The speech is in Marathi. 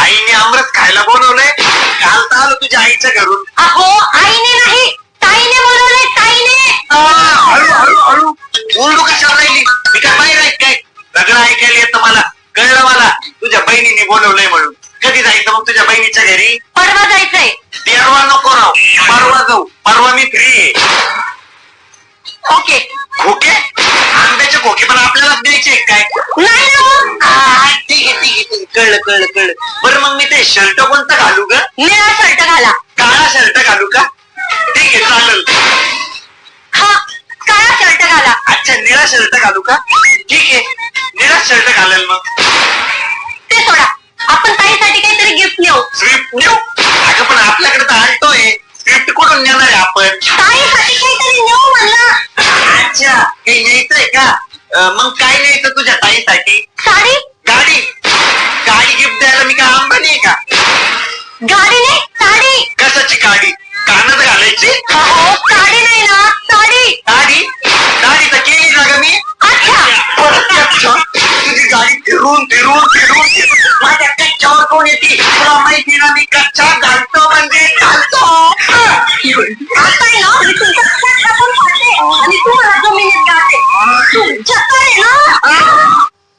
आईने अमृत खायला बोलवलंय. काल तर आलो तुझ्या आईच्या घरून. अहो आईने नाही, ताईने बोलवलंय, ताईने. हळू हळू हळू बोलू कशाला राहिली? मी काय बाहेर आहे काय? सगळं ऐकायला येतं मला. कळलं मला तुझ्या बहिणीने बोलवलंय म्हणून. कधी जायचं मग तुझ्या बहिणीच्या घरी? परवा जायचंय. तेरवा नको राव, परवा जाऊ. परवा मी फ्री आहे. ओके. खोके? आंब्याचे खोके पण आपल्याला द्यायचे काय? नाही ना हो. ठीक आहे ठीक आहे ठीक आहे. कळलं कळलं कळलं. बरं मग मी ते शर्ट कोणतं घालू ग? निळा शर्ट घाला. काळा शर्ट घालू का? ठीक आहे चालेल. हा, काळा शर्ट घाला. अच्छा निळा शर्ट घालू का? ठीक आहे निळा शर्ट घालेल मग. ते सोडा, आपण ताईसाठी काहीतरी गिफ्ट नेऊ. स्विफ्ट नेऊ? अगं पण आपल्याकडे तर आल्टो आहे. स्विफ्ट कुठून नेणार आहे आपण? ताईसाठी काहीतरी नेऊ म्हणलं. अच्छा काही न्यायचंय का? मग काय न्यायचं तुझ्या ताईसाठी? साडी. गाडी? गाडी गिफ्ट द्यायला मी काय अंबानी आहे का? गाडी नाही, साडी. कशाची गाडी? कानात घालायची? अहो साडी नाही ना, साडी. गाडी? गाडी तर केली ना ग मी. अच्छा. तुझी गाडी फिरून फिरून फिरून फिरून माझ्या कच्च्यावर कोण येते तुला माहिती ना? मी कच्चा घालतो म्हणजे घालतो.